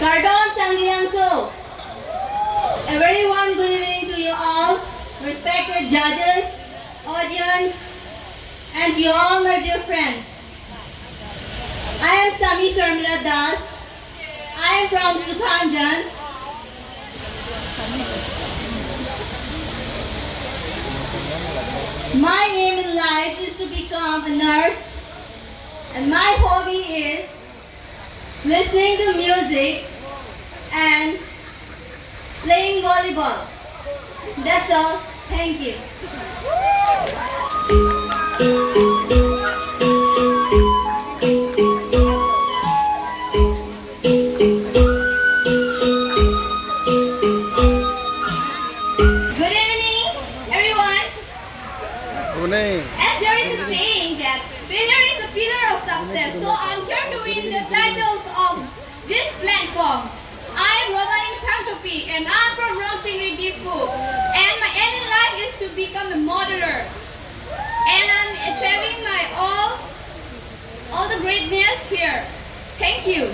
Anglong. A very warm good evening to you all, respected judges, audience, and to all my dear friends. I am Sami Sharmila Das. I am from Sukhanjan. My aim in life is to become a nurse, and my hobby is listening to music and playing volleyball. That's all. Thank you. Good evening, everyone. Good evening. As there is a saying that failure is a pillar of success, so I'm here to win the titles of this platform. I'm Romain Panchopi and I'm from Rongchingri Difu. And my aim in life is to become a modeler. And I'm achieving my all the greatness here. Thank you.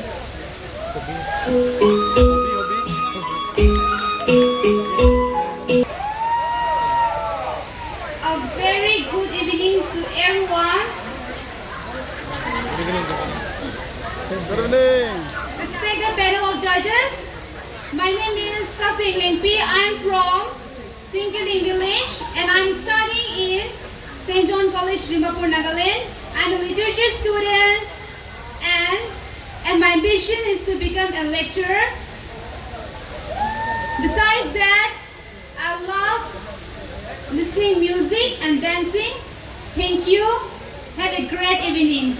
A very good evening to everyone. Good evening. Respected panel of judges, my name is Kasing Limpi. I'm from Singkaling village and I'm studying in St. John College, Dimapur, Nagaland. I'm a literature student and my ambition is to become a lecturer. Besides that, I love listening music and dancing. Thank you. Have a great evening.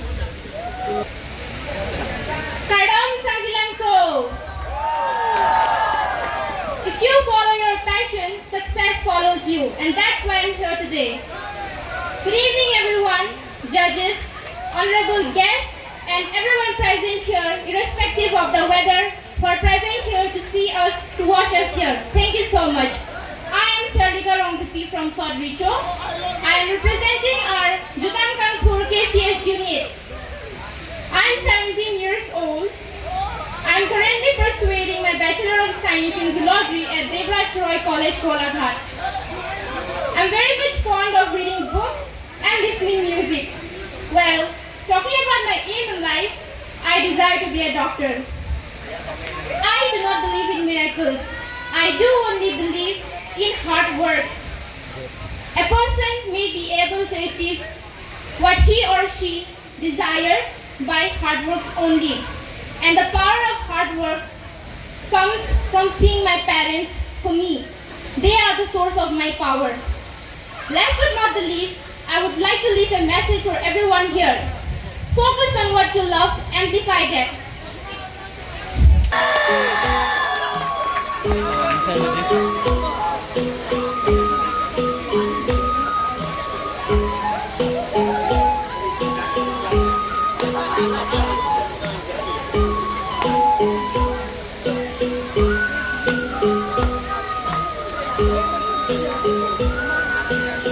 If you follow your passion, success follows you, and that's why I'm here today. Good evening, everyone, judges, honorable guests, and everyone present here, irrespective of the weather, for present here to see us, to watch us here. Thank you so much. I am Sardika Rongpipi from Sodricho. I am representing our Jutankanpur KCS unit. I am 17 years old. I am currently pursuing my Bachelor of Science in Zoology at Devraj Roy College, Kolkata. I am very much fond of reading books and listening music. Well, talking about my aim in life, I desire to be a doctor. I do not believe in miracles. I do only believe in hard work. A person may be able to achieve what he or she desires by hard work only. And the power of hard work comes from seeing my parents for me. They are the source of my power. Last but not the least, I would like to leave a message for everyone here. Focus on what you love, amplify that.